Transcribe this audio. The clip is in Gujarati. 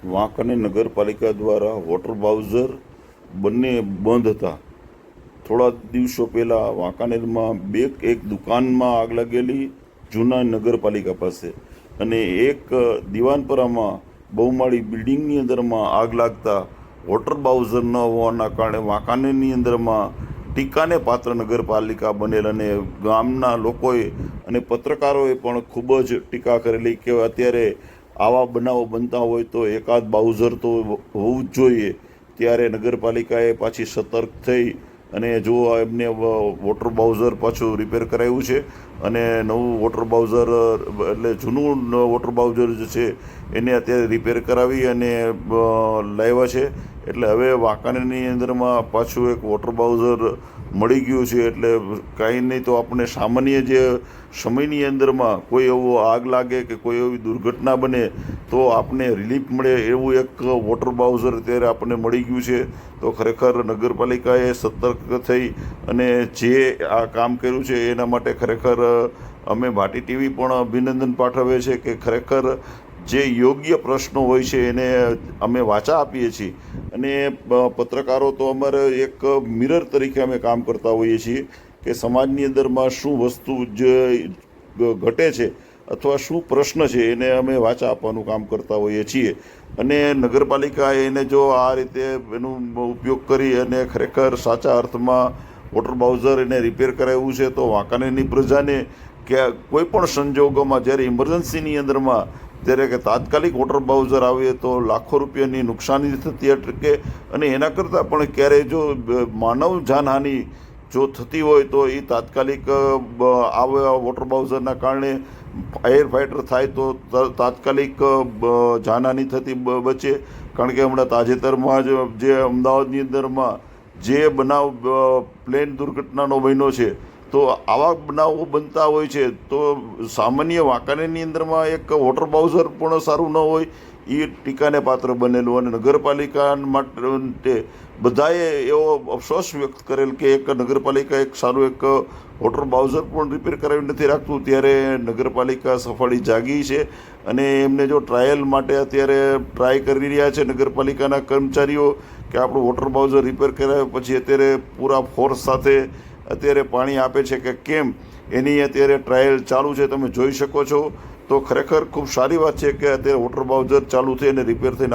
વાંકાનેર નગરપાલિકા દ્વારા વોટર બાઉઝર બંને બંધ હતા. થોડા દિવસો પહેલાં વાંકાનેરમાં એક દુકાનમાં આગ લાગેલી જૂના નગરપાલિકા પાસે, અને એક દિવાનપરામાં બહુમાળી બિલ્ડિંગની અંદરમાં આગ લાગતા વોટર બાઉઝર ન હોવાના કારણે વાંકાનેરની અંદરમાં ટીકાને પાત્ર નગરપાલિકા બનેલ, અને ગામના લોકોએ અને પત્રકારોએ પણ ખૂબ જ ટીકા કરેલી કે અત્યારે આવા બનાવો બનતા હોય તો એકાદ બાઉઝર તો હોવું જ જોઈએ. ત્યારે નગરપાલિકાએ પાછી સતર્ક થઈ અને જો એમને વોટર બાઉઝર પાછું રિપેર કરાવ્યું છે, અને નવું વોટર બાઉઝર એટલે જૂનું વોટર બાઉઝર જે છે એને અત્યારે રિપેર કરાવી અને લાવ્યા છે. એટલે હવે વાંકાનેરની અંદરમાં પાછું એક વોટર બાઉઝર મળી ગયું છે. એટલે કાંઈ નહીં તો આપણે સામાન્ય જે સમયની અંદરમાં કોઈ એવો આગ લાગે કે કોઈ એવી દુર્ઘટના બને તો આપને રિલીફ મળે એવું એક વોટર બાઉઝર અત્યારે આપણને મળી ગયું છે. તો ખરેખર નગરપાલિકાએ સતર્ક થઈ અને જે આ કામ કર્યું છે એના માટે ખરેખર અમે ભાટી ટીવી પણ અભિનંદન પાઠવીએ છીએ કે ખરેખર જે યોગ્ય પ્રશ્નો હોય છે એને અમે વાચા આપીએ છીએ, અને પત્રકારો તો અમારે એક મિરર તરીકે અમે કામ કરતા હોઈએ છીએ કે સમાજની અંદરમાં શું વસ્તુ જે ઘટે છે અથવા શું પ્રશ્ન છે એને અમે વાચા આપવાનું કામ કરતા હોઈએ છીએ. અને નગરપાલિકા એને જો આ રીતે એનો ઉપયોગ કરી અને ખરેખર સાચા અર્થમાં વોટર બાઉઝર એને રિપેર કરાવ્યું છે તો વાંકાનેરની પ્રજાને કે કોઈ પણ સંજોગોમાં જ્યારે ઇમરજન્સીની અંદરમાં ત્યારે કે તાત્કાલિક વોટર બાઉઝર આવે તો લાખો રૂપિયાની નુકસાની થતી અટકે, અને એના કરતાં પણ ક્યારેય જો માનવ જાનહાનિ જો થતી હોય તો એ તાત્કાલિક આવા વોટર બાઉઝરના કારણે ફાયર ફાઇટર થાય તો તાત્કાલિક જાનહાનિ થતી બચે. કારણ કે હમણાં તાજેતરમાં જ જે અમદાવાદની અંદરમાં જે બનાવ પ્લેન દુર્ઘટનાનો બન્યો છે, તો આવા બનાવો બનતા હોય છે તો સામાન્ય વાંકાનેરની અંદરમાં એક વોટર બાઉઝર પણ સારું ન હોય એ ટીકાને પાત્ર બનેલું. અને નગરપાલિકા માટે બધાએ એવો અફસોસ વ્યક્ત કરેલ કે એક નગરપાલિકા એક સારું એક વોટર બાઉઝર પણ રિપેર કરાવી નથી રાખતું. ત્યારે નગરપાલિકા સફાળી જાગી છે અને એમને જો ટ્રાયલ માટે અત્યારે ટ્રાય કરી રહ્યા છે નગરપાલિકાના કર્મચારીઓ કે આપણું વોટર બાઉઝર રિપેર કરાવ્યા પછી અત્યારે પૂરા ફોર્સ સાથે અત્યારે પાણી આપે છે કે કેમ, એની અત્યારે ટ્રાયલ ચાલુ છે, તમે જોઈ શકો છો. તો ખરેખર ખૂબ સારી વાત છે કે અત્યારે વોટર બાઉઝર ચાલુ થઈ અને રિપેર થઈને